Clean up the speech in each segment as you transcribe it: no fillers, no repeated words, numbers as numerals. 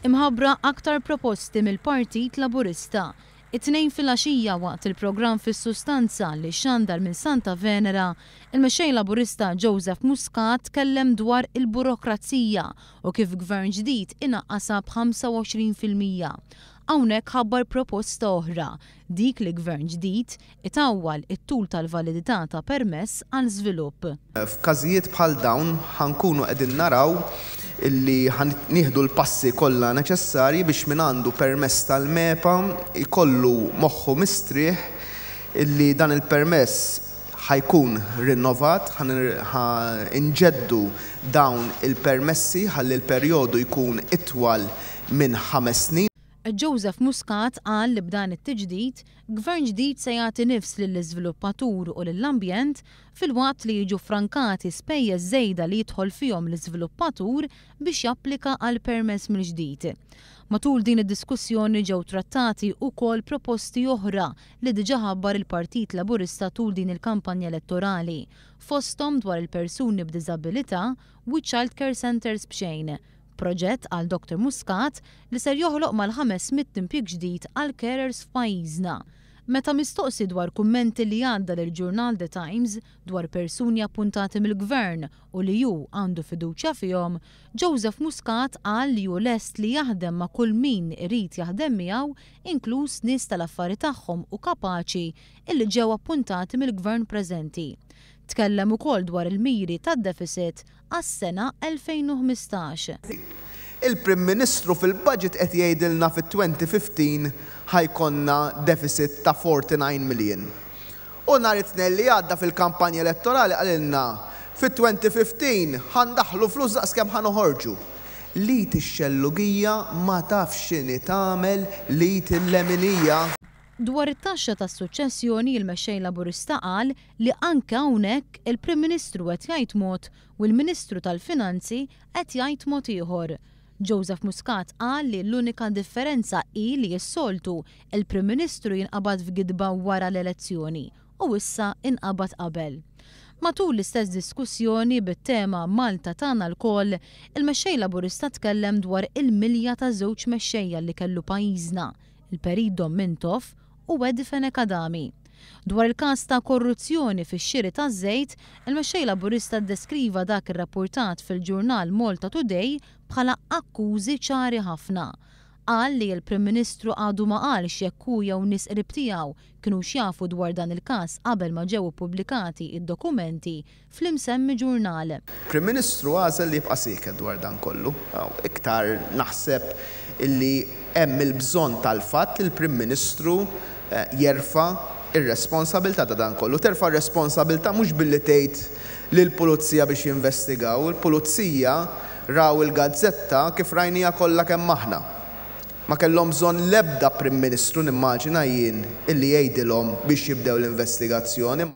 Imħabbra aktar proposti mill-Partit Laburista. It-tnejn fil-għaxija waqt il-programm fis-sustanza li xandar minn Santa Venera, il-mexxej Laburista Joseph Muscat tkellem dwar il-burokrazija u kif gvern ġdid inaqqasha b'25%. Hawnhekk ħabbar proposta oħra, dik li gvern ġdid itawwal it-tul tal-validità ta' permess għal żvilupp. F'każijiet bħal dawn ħankunu qegħdin naraw illi nieħdu l-passi kollha neċessarji biex min għandu permess tal-MEPA jkollu moħħu mistrieħ illi dan il-permess ħajkun rinnovat, inġeddu dawn il-permessi ħalli l-perjodu jkun itwal minn 5 snin. Joseph Muscat qal li b'dan it-tiġdid, gvern ġdid se jagħti nifs lill-iżviluppatur u lill-ambjent filwaqt li jiġu frankati spejjeż żejda li jidħol fihom l-iżviluppatur biex japplika għal permess mill-ġdid. Matul din id-diskussjoni ġew trattati wkoll proposti oħra li diġà ħabbar il-Partit Laburista tul din il-kampanja elettorali, fosthom dwar il-persuni b'diżabilità u child care centers b'xejn. Proġett għal Dr. Muscat li ser joħloq mal-500 impjieg ġdid għal carers f'pajjiżna. Meta mistoqsi dwar kummenti li għadda lill-ġurnal The Times dwar persuni appuntati mill-gvern u li hu għandu fiduċja fihom, Joseph Muscat qal li hu lest li jaħdem ma' kull min irid jaħdem miegħu, inkluż nies tal-affari tagħhom u kapaċi illi ġew appuntati mill-gvern preżenti. Tkellem ukoll dwar il-miri tad-deficit għas-sena 2015. Il-Prim Ministru fil-budget qed jgħidilna fit-2015 ħajkonna deficit ta' 49 million. U nhar it-tnejn li għadda fil-kampanja elettorali qalilna fit-2015 ħandaħlu flus daqskemm ħanoħorġu. Li tix-xellugija ma tafx x'inhi tagħmel li til-leminija. Dwar it-taxxa tas-suċċessjoni il-mexxej Laburista qal li anke hawnhekk il-Prim Ministru qed jgħid mod u l-Ministru tal-Finanzi qed jgħid mod ieħor. Joseph Muscat qal li l-unika differenza hi li s-soltu il-Prim Ministru jinqabad f'gidba wara l-elezzjoni u issa inqabad qabel. Matul l-istess diskussjoni bit-tema Malta tagħna l-koll, il-mexxej Laburista tkellem dwar il-milja ta' żewġ mexxejja li kellu pajjiżna, il-Perit Dommintov u Edifen Ekadami. Dwar il-każ ta' korruzzjoni fix-xiri taż-żejt, il-mexxej Laburista ddeskriva dak ir-rapportat fil-ġurnal Malta Today bħala akkużi ċari ħafna. Qal li l-Prim Ministru għadu ma qalx jekk hu jew nies qrib tiegħu kienu jafu dwar dan il-każ qabel ma ġew ippubblikati id-dokumenti fl-imsemmi ġurnal. Prim Ministru għażel li jibqa' sieket dwar dan kollu. Iktar naħseb illi hemm il-bżonn tal-fatt li l-Prim Ministru jerfa' ir-responsabilità ta' dan kollu. Terfa' r-responsabilità mhux billi tgħid lill-Pulizija biex jinvestigaw. Il-Pulizija raw il-gazzetta kif rajnija kollha kemm aħna. Ma kellhom bżonn l-ebda Prim Ministru nimmaġina jien illi jgħidilhom biex jibdew l-investigazzjoni.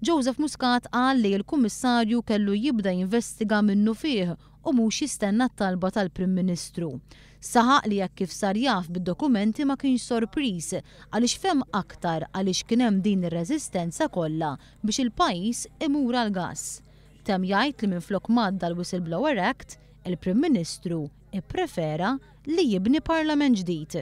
Joseph Muscat qal li l-Kummissarju kellu jibda jinvestiga minnu fih u mhux jistenna t-talba tal-Prim Ministru. Saħaq li jekk kif sar jaf bid-dokumenti ma kienx sorpriż għaliex fehem aktar għaliex kien hemm din ir-reżistenza kollha biex il-pajjiż imur għal gass. Tem jgħid li minflok madda l-Whistleblower Act, il-Prim Ministru ipprefera li jibni parlament ġdid.